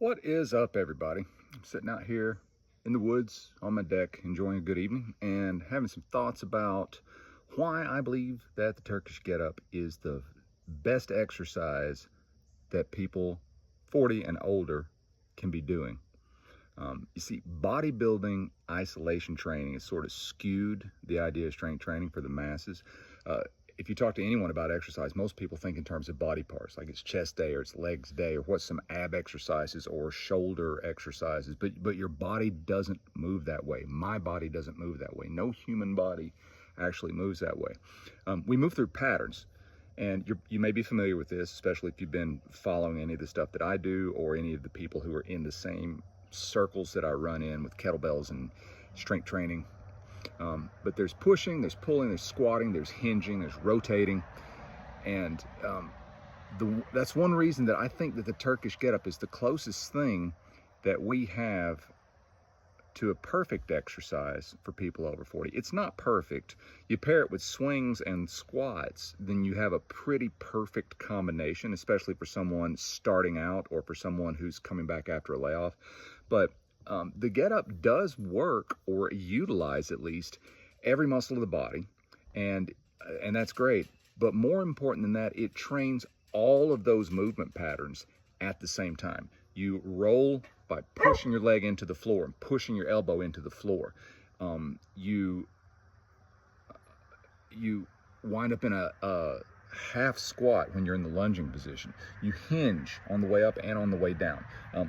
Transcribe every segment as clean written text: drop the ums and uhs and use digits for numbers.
What is up, everybody? I'm sitting out here in the woods on my deck enjoying a good evening and having some thoughts about why I believe that the Turkish Getup is the best exercise that people 40 and older can be doing. You see, bodybuilding isolation training is sort of skewed the idea of strength training for the masses. If you talk to anyone about exercise, most people think in terms of body parts, like it's chest day or it's legs day or what's some ab exercises or shoulder exercises, but your body doesn't move that way. My body doesn't move that way. No human body actually moves that way. We move through patterns. And you may be familiar with this, especially if you've been following any of the stuff that I do or any of the people who are in the same circles that I run in with kettlebells and strength training. But there's pushing, there's pulling, there's squatting, there's hinging, there's rotating. And that's one reason that I think that the Turkish Getup is the closest thing that we have to a perfect exercise for people over 40. It's not perfect. You pair it with swings and squats, then you have a pretty perfect combination, especially for someone starting out or for someone who's coming back after a layoff. But the Getup does work, or utilize at least, every muscle of the body, and that's great. But more important than that, it trains all of those movement patterns at the same time. You roll by pushing your leg into the floor and pushing your elbow into the floor. You wind up in a half squat when you're in the lunging position. You hinge on the way up and on the way down.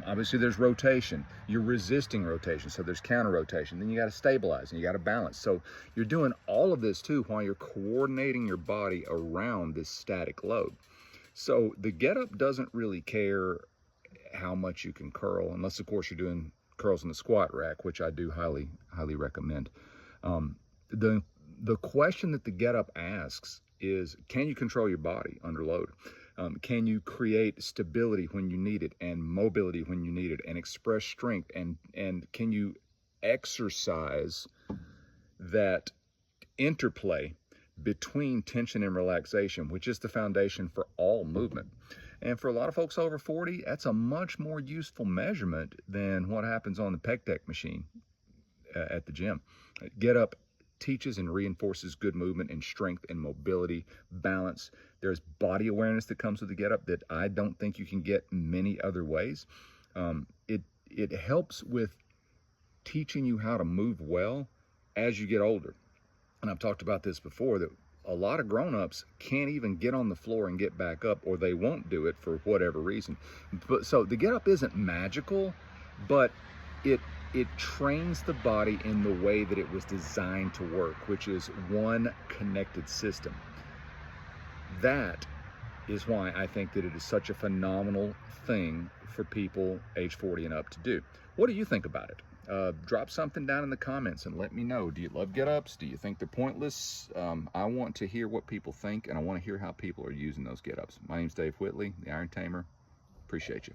Obviously there's rotation. You're resisting rotation, so there's counter rotation. Then you got to stabilize and you got to balance. So you're doing all of this too while you're coordinating your body around this static load. So the Getup doesn't really care how much you can curl, unless of course you're doing curls in the squat rack, which I do highly recommend. The question that the Getup asks is, can you control your body under load? Can you create stability when you need it, and mobility when you need it, and express strength, and can you exercise that interplay between tension and relaxation, which is the foundation for all movement. And for a lot of folks over 40, that's a much more useful measurement than what happens on the pec deck machine at the gym. Getup teaches and reinforces good movement and strength and mobility, balance. There's body awareness that comes with the Getup that I don't think you can get many other ways. It helps with teaching you how to move well as you get older. And I've talked about this before, that a lot of grown-ups can't even get on the floor and get back up, or they won't do it for whatever reason. But so the Getup isn't magical, but it trains the body in the way that it was designed to work, which is one connected system. That is why I think that it is such a phenomenal thing for people age 40 and up to do. What do you think about it? Drop something down in the comments and let me know. Do you love Getups? Do you think they're pointless? I want to hear what people think, and I want to hear how people are using those Getups. My name's Dave Whitley, the Iron Tamer. Appreciate you.